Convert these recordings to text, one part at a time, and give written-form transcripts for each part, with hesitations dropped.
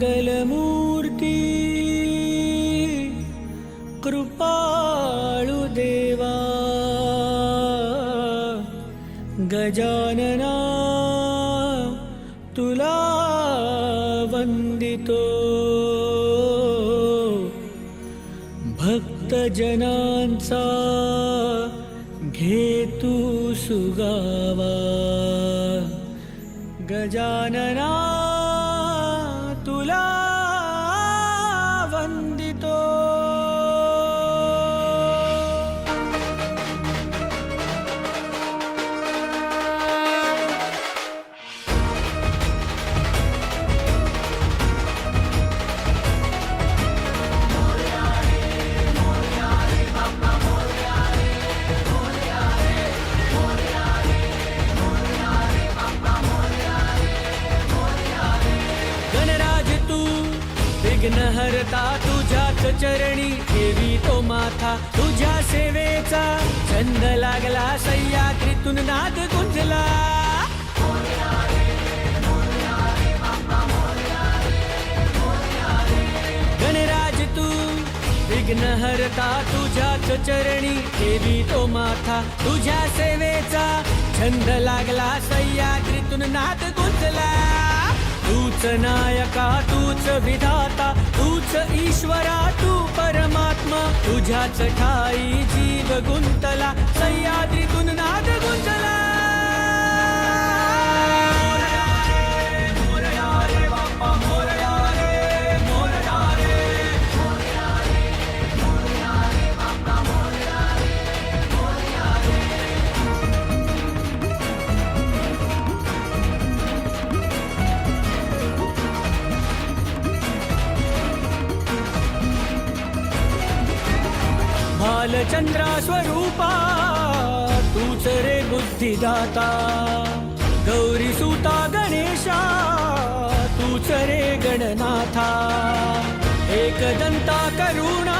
मंगलमूर्ती कृपाळु देवा गजानना तुला वंदितो भक्तजनांचा घे तू सुगावा गजानना तुला वंदितो विघ्नहर्ता तुझ्याच चरणी ठेवी तो माथा तुझ्या सेवेचा छंद लागला सह्याद्रीतून नाद गुंजला गणराज तू विघ्नहर्ता तुझ्याच चरणी ठेवी तो माथा तुझ्या सेवेचा छंद लागला सह्याद्रीतून नाद गुंजला तूच नायका तूच विधाता तूच ईश्वरा तू परमात्मा तुझ्याच ठाई जीव गुंतला सह्याद्रीतून नाद गुंजला बालचंद्रा स्वरूपा तूच रे बुद्धिदाता गौरी सुता गणेशा तूच रे गणनाथा एकदंता करुणा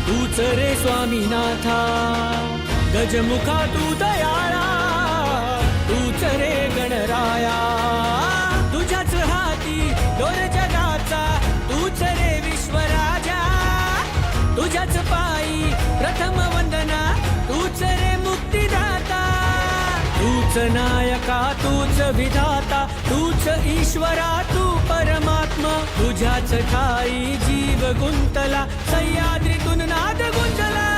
तूच रे स्वामीनाथा गजमुखा तू दयाळा तूच रे गणराया तुझ्याच हाती दोर जगाचा तूच रे विश्वराजा तुझ्याच पायी प्रथम वंदना तूच रे मुक्तिदाता तूच नायका तूच विधाता तूच ईश्वरा तू परमात्मा तुझ्याच ठाई जीव गुंतला सह्याद्रीतून नाद गुंजला